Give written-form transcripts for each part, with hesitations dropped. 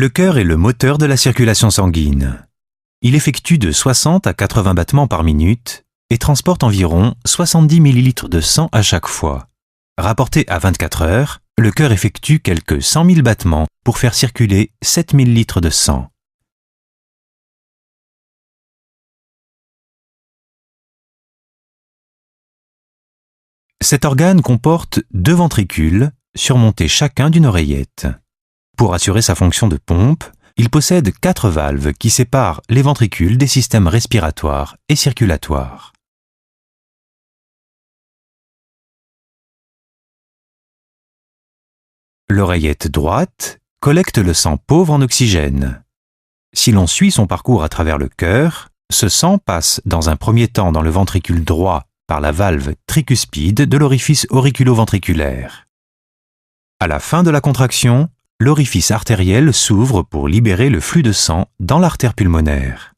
Le cœur est le moteur de la circulation sanguine. Il effectue de 60 à 80 battements par minute et transporte environ 70 ml de sang à chaque fois. Rapporté à 24 heures, le cœur effectue quelques 100 000 battements pour faire circuler 7 000 litres de sang. Cet organe comporte 2 ventricules, surmontés chacun d'une oreillette. Pour assurer sa fonction de pompe, il possède 4 valves qui séparent les ventricules des systèmes respiratoires et circulatoires. L'oreillette droite collecte le sang pauvre en oxygène. Si l'on suit son parcours à travers le cœur, ce sang passe dans un premier temps dans le ventricule droit par la valve tricuspide de l'orifice auriculo-ventriculaire. À la fin de la contraction, l'orifice artériel s'ouvre pour libérer le flux de sang dans l'artère pulmonaire.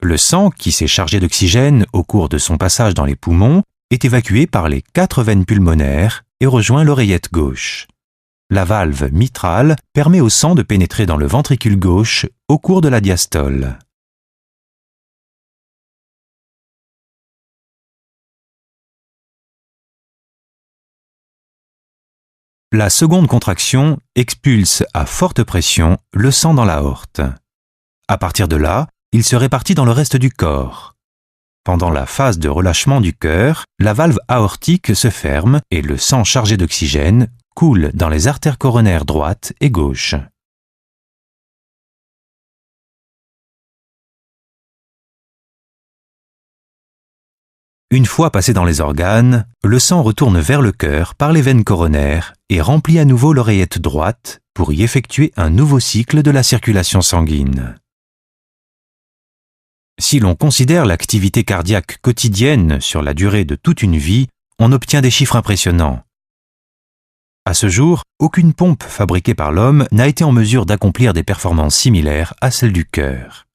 Le sang, qui s'est chargé d'oxygène au cours de son passage dans les poumons, est évacué par les 4 veines pulmonaires et rejoint l'oreillette gauche. La valve mitrale permet au sang de pénétrer dans le ventricule gauche au cours de la diastole. La seconde contraction expulse à forte pression le sang dans l'aorte. À partir de là, il se répartit dans le reste du corps. Pendant la phase de relâchement du cœur, la valve aortique se ferme et le sang chargé d'oxygène coule dans les artères coronaires droite et gauche. Une fois passé dans les organes, le sang retourne vers le cœur par les veines coronaires et remplit à nouveau l'oreillette droite pour y effectuer un nouveau cycle de la circulation sanguine. Si l'on considère l'activité cardiaque quotidienne sur la durée de toute une vie, on obtient des chiffres impressionnants. À ce jour, aucune pompe fabriquée par l'homme n'a été en mesure d'accomplir des performances similaires à celles du cœur.